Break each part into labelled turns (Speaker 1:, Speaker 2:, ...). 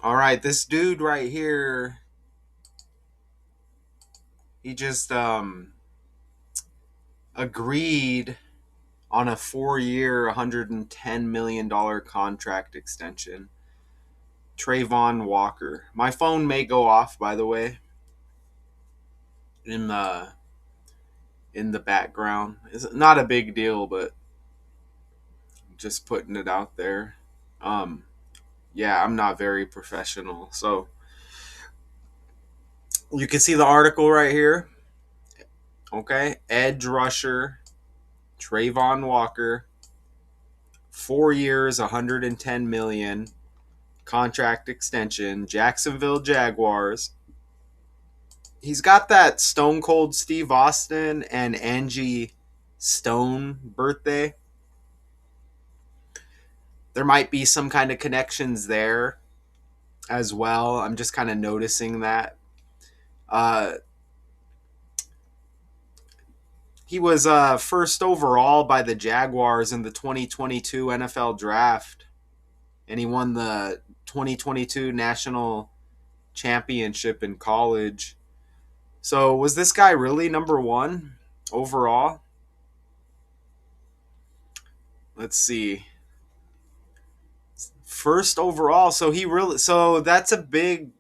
Speaker 1: All right, this dude right here, he just agreed on a 4-year, $110 million contract extension. Travon Walker. My phone may go off, by the way, in the background. It's not a big deal, but just putting it out there. Um, yeah, I'm not very professional, so you can see the article right here. Okay, edge rusher Travon Walker, 4 years, 110 million contract extension. Jacksonville Jaguars. He's got that Stone Cold Steve Austin and Angie Stone birthday. There might be some kind of connections there as well. I'm just kind of noticing that. Uh, he was first overall by the Jaguars in the 2022 NFL Draft, and he won the 2022 National Championship in college. So was this guy really number one overall? Let's see. First overall. So that's a big,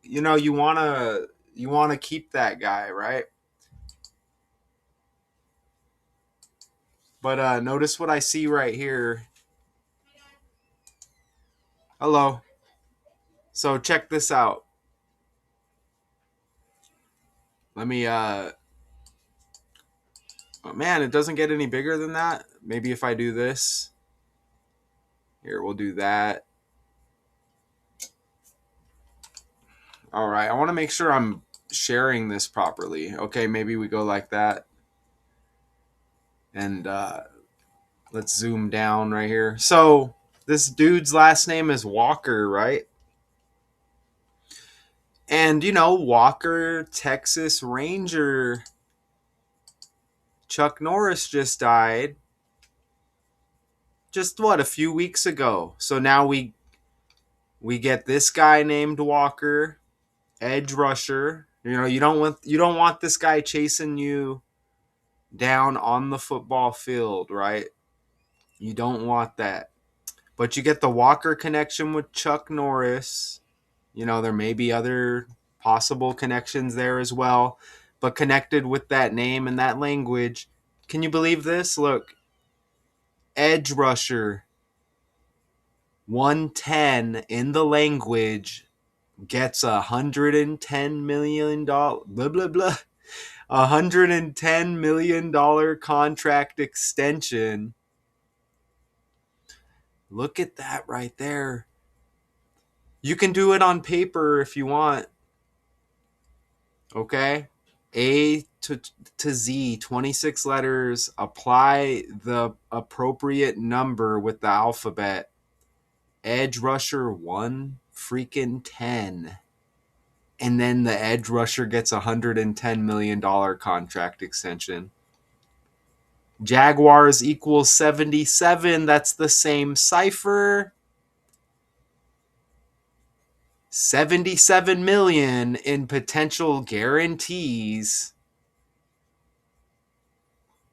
Speaker 1: you want to keep that guy, right? But notice what I see right here. Hello. So check this out. Let me oh, man, it doesn't get any bigger than that. Maybe if I do this. Here, we'll do that. All right. I want to make sure I'm sharing this properly. Okay, maybe we go like that. And let's zoom down right here. So this dude's last name is Walker, right? And Walker, Texas Ranger, Chuck Norris just died. Just what, a few weeks ago. So now we get this guy named Walker, edge rusher. You don't want this guy chasing you down on the football field, right? You don't want that. But you get the Walker connection with Chuck Norris. There may be other possible connections there as well, but connected with that name and that language. Can you believe this? Look, edge rusher 110 in the language gets $110 million, blah blah blah, $110 million contract extension. Look at that right there. You can do it on paper if you want. Okay? A to Z, 26 letters. Apply the appropriate number with the alphabet. Edge rusher 1 freaking 10. And then the edge rusher gets $110 million contract extension. Jaguars equals 77. That's the same cipher. 77 million in potential guarantees.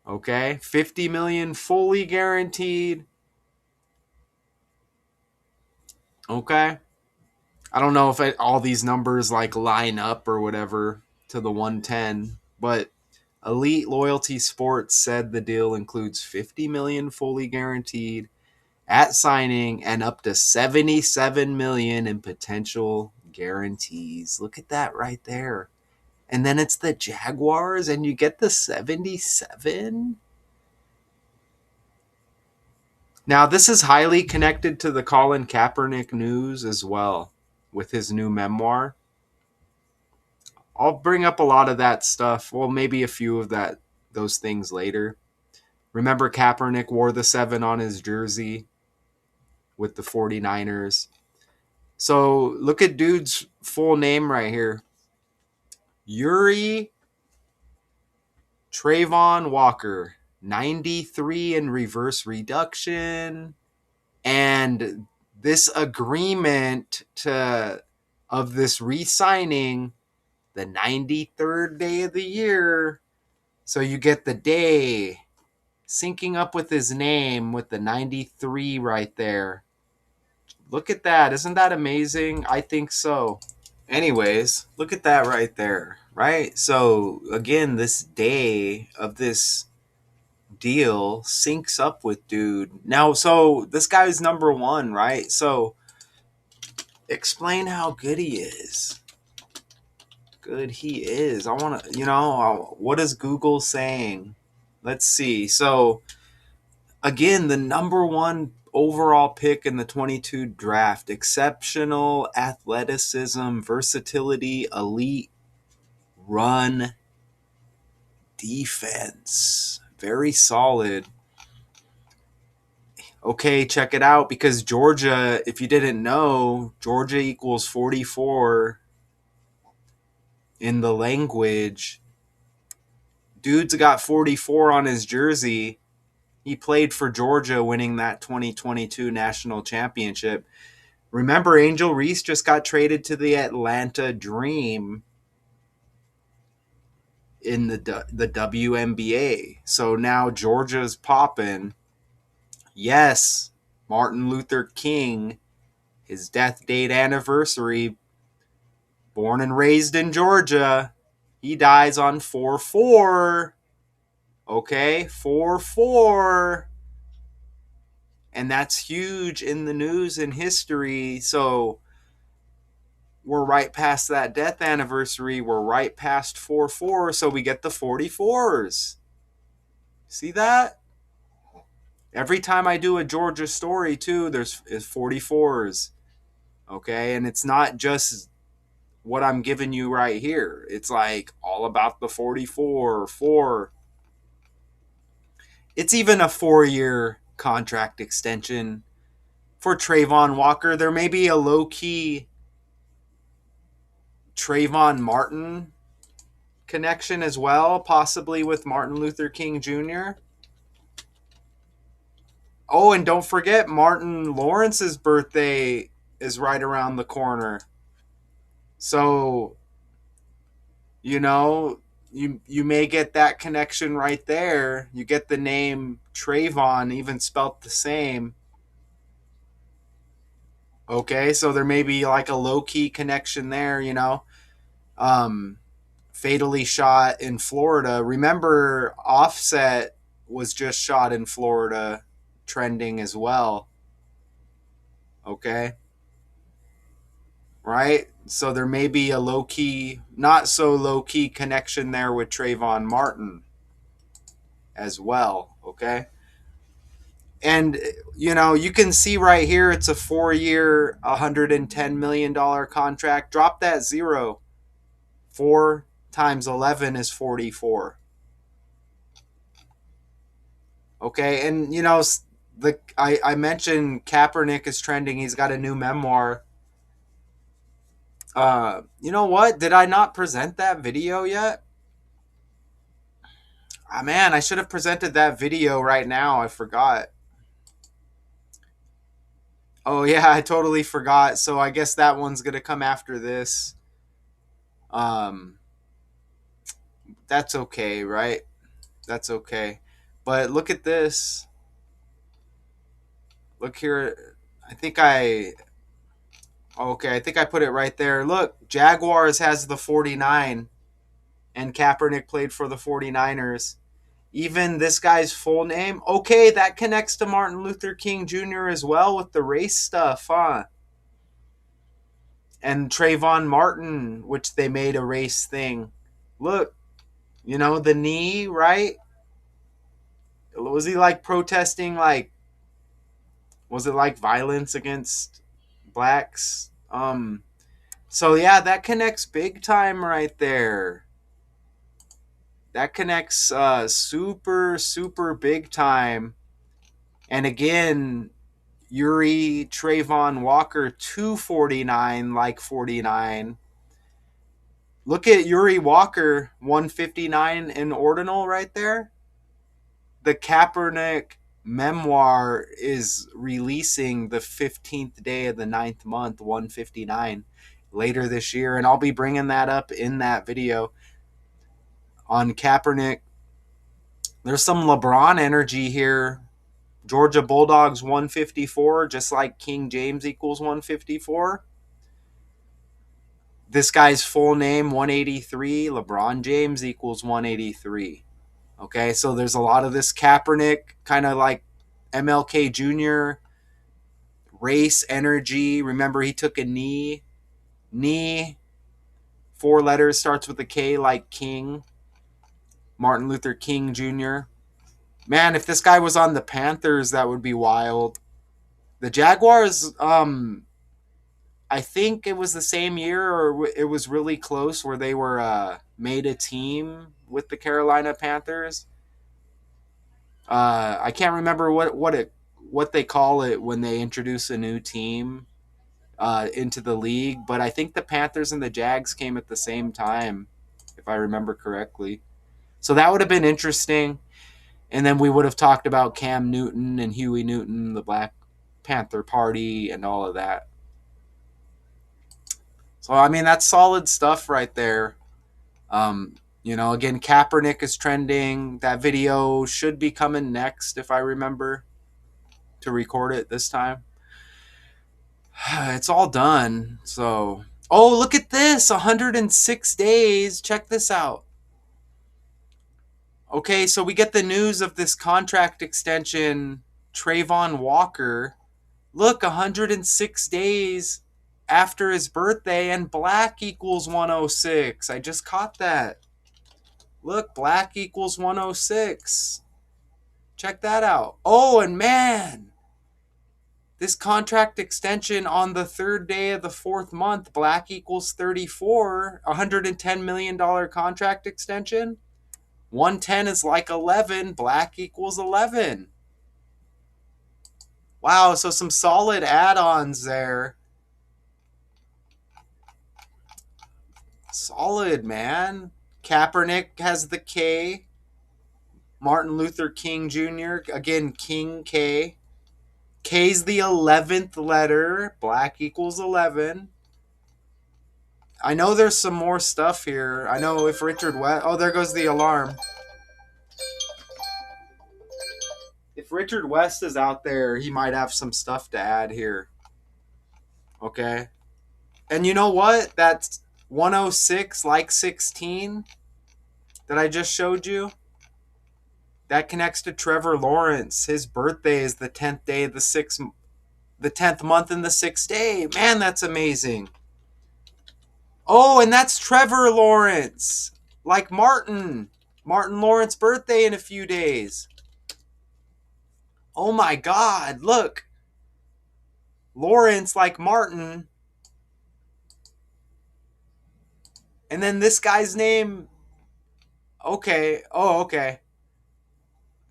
Speaker 1: Okay, 50 million fully guaranteed. Okay. I don't know if all these numbers like line up or whatever to the 110, but Elite Loyalty Sports said the deal includes 50 million fully guaranteed at signing and up to 77 million in potential guarantees. Look at that right there. And then it's the Jaguars and you get the 77. Now, this is highly connected to the Colin Kaepernick news as well with his new memoir. I'll bring up a lot of that stuff. Well, maybe a few of those things later. Remember Kaepernick wore the 7 on his jersey with the 49ers. So look at dude's full name right here. Yuri Travon Walker, 93 in reverse reduction. And this agreement to of this re-signing the 93rd day of the year. So you get the day syncing up with his name with the 93 right there. Look at that. Isn't that amazing? I think so. Anyways, look at that right there, right? So, again, this day of this deal syncs up with dude. Now, so this guy's number one, right? So, explain how good he is. Good he is. I want to, what is Google saying? Let's see. So, again, the number one overall pick in the 22 draft, exceptional athleticism, versatility, elite run defense. Very solid. Okay, check it out, because Georgia, if you didn't know, Georgia equals 44 in the language. Dude's got 44 on his jersey. He played for Georgia, winning that 2022 national championship. Remember, Angel Reese just got traded to the Atlanta Dream in the WNBA. So now Georgia's popping. Yes, Martin Luther King, his death date anniversary, born and raised in Georgia. He dies on 4/4. Okay, 4/4. And that's huge in the news and history. So we're right past that death anniversary. We're right past 4/4. So we get the 44s. See that? Every time I do a Georgia story, too, there's 44s. Okay, and it's not just what I'm giving you right here. It's like all about the 44, 4. It's even a 4-year contract extension for Travon Walker. There may be a low-key Trayvon Martin connection as well, possibly with Martin Luther King Jr. Oh, and don't forget, Martin Lawrence's birthday is right around the corner. So, you may get that connection right there. You get the name Trayvon, even spelt the same. Okay, so there may be like a low-key connection there, Fatally shot in Florida. Remember, Offset was just shot in Florida, trending as well. Okay? Right? So there may be a low-key, not so low-key connection there with Trayvon Martin as well. Okay? And, you can see right here it's a 4-year, $110 million contract. Drop that zero. 4 times 11 is 44. Okay, and, I mentioned Kaepernick is trending. He's got a new memoir. You know what? Did I not present that video yet? Ah, man, I should have presented that video right now. I forgot. Oh, yeah, I totally forgot. So I guess that one's going to come after this. That's okay, right? That's okay. But look at this. Look here. I think I put it right there. Look, Jaguars has the 49, and Kaepernick played for the 49ers. Even this guy's full name. Okay, that connects to Martin Luther King Jr. as well with the race stuff, huh? And Trayvon Martin, which they made a race thing. Look, the knee, right? Was he like protesting, was it like violence against blacks? So yeah, that connects big time right there. That connects super, super big time. And again, Yuri Travon Walker 249 like 49. Look at Yuri Walker 159 in ordinal right there. The Kaepernick memoir is releasing the 15th day of the 9th month, 159, later this year. And I'll be bringing that up in that video on Kaepernick. There's some LeBron energy here. Georgia Bulldogs 154, just like King James equals 154. This guy's full name 183. LeBron James equals 183. Okay, so there's a lot of this Kaepernick, kind of like MLK Jr., race energy. Remember, he took a knee. Knee, 4 letters, starts with a K, like King. Martin Luther King Jr. Man, if this guy was on the Panthers, that would be wild. The Jaguars, I think it was the same year, or it was really close, where they were made a team with the Carolina Panthers. I can't remember what they call it when they introduce a new team into the league, but I think the Panthers and the Jags came at the same time, if I remember correctly. So that would have been interesting. And then we would have talked about Cam Newton and Huey Newton, the Black Panther Party, and all of that. So, I mean, that's solid stuff right there. Again, Kaepernick is trending. That video should be coming next, if I remember to record it this time. It's all done. So, oh, look at this. 106 days. Check this out. Okay, so we get the news of this contract extension, Travon Walker. Look, 106 days after his birthday, and black equals 106. I just caught that. Look, black equals 106. Check that out. Oh, and man, this contract extension on the 3rd day of the 4th month, black equals 34, $110 million contract extension. 110 is like 11, black equals 11. Wow, so some solid add-ons there. Solid, man. Kaepernick has the K. Martin Luther King Jr., again, King K. K's the 11th letter. Black equals 11. I know there's some more stuff here. I know if Richard West... Oh, there goes the alarm. If Richard West is out there, he might have some stuff to add here. Okay. And you know what? That's 106, like 16, that I just showed you. That connects to Trevor Lawrence. His birthday is the 10th day of the 10th month and the 6th day. Man, that's amazing. Oh, and that's Trevor Lawrence. Like Martin. Martin Lawrence's birthday in a few days. Oh my God, look. Lawrence like Martin. And then this guy's name. Okay. Oh, okay.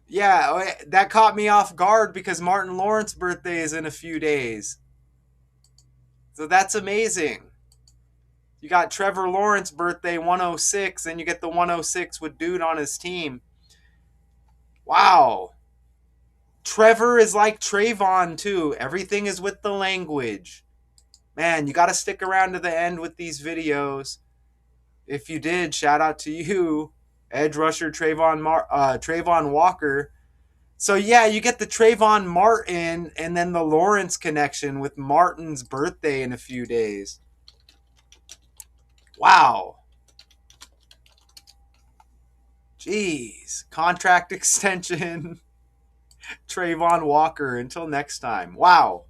Speaker 1: Yeah, that caught me off guard because Martin Lawrence's birthday is in a few days. So that's amazing. You got Trevor Lawrence's birthday, 106, and you get the 106 with dude on his team. Wow. Trevor is like Travon, too. Everything is with the language. Man, you got to stick around to the end with these videos. If you did, shout out to you, edge rusher Travon Walker. So, yeah, you get the Trayvon Martin and then the Lawrence connection with Martin's birthday in a few days. Wow. Jeez. Contract extension. Travon Walker. Until next time. Wow.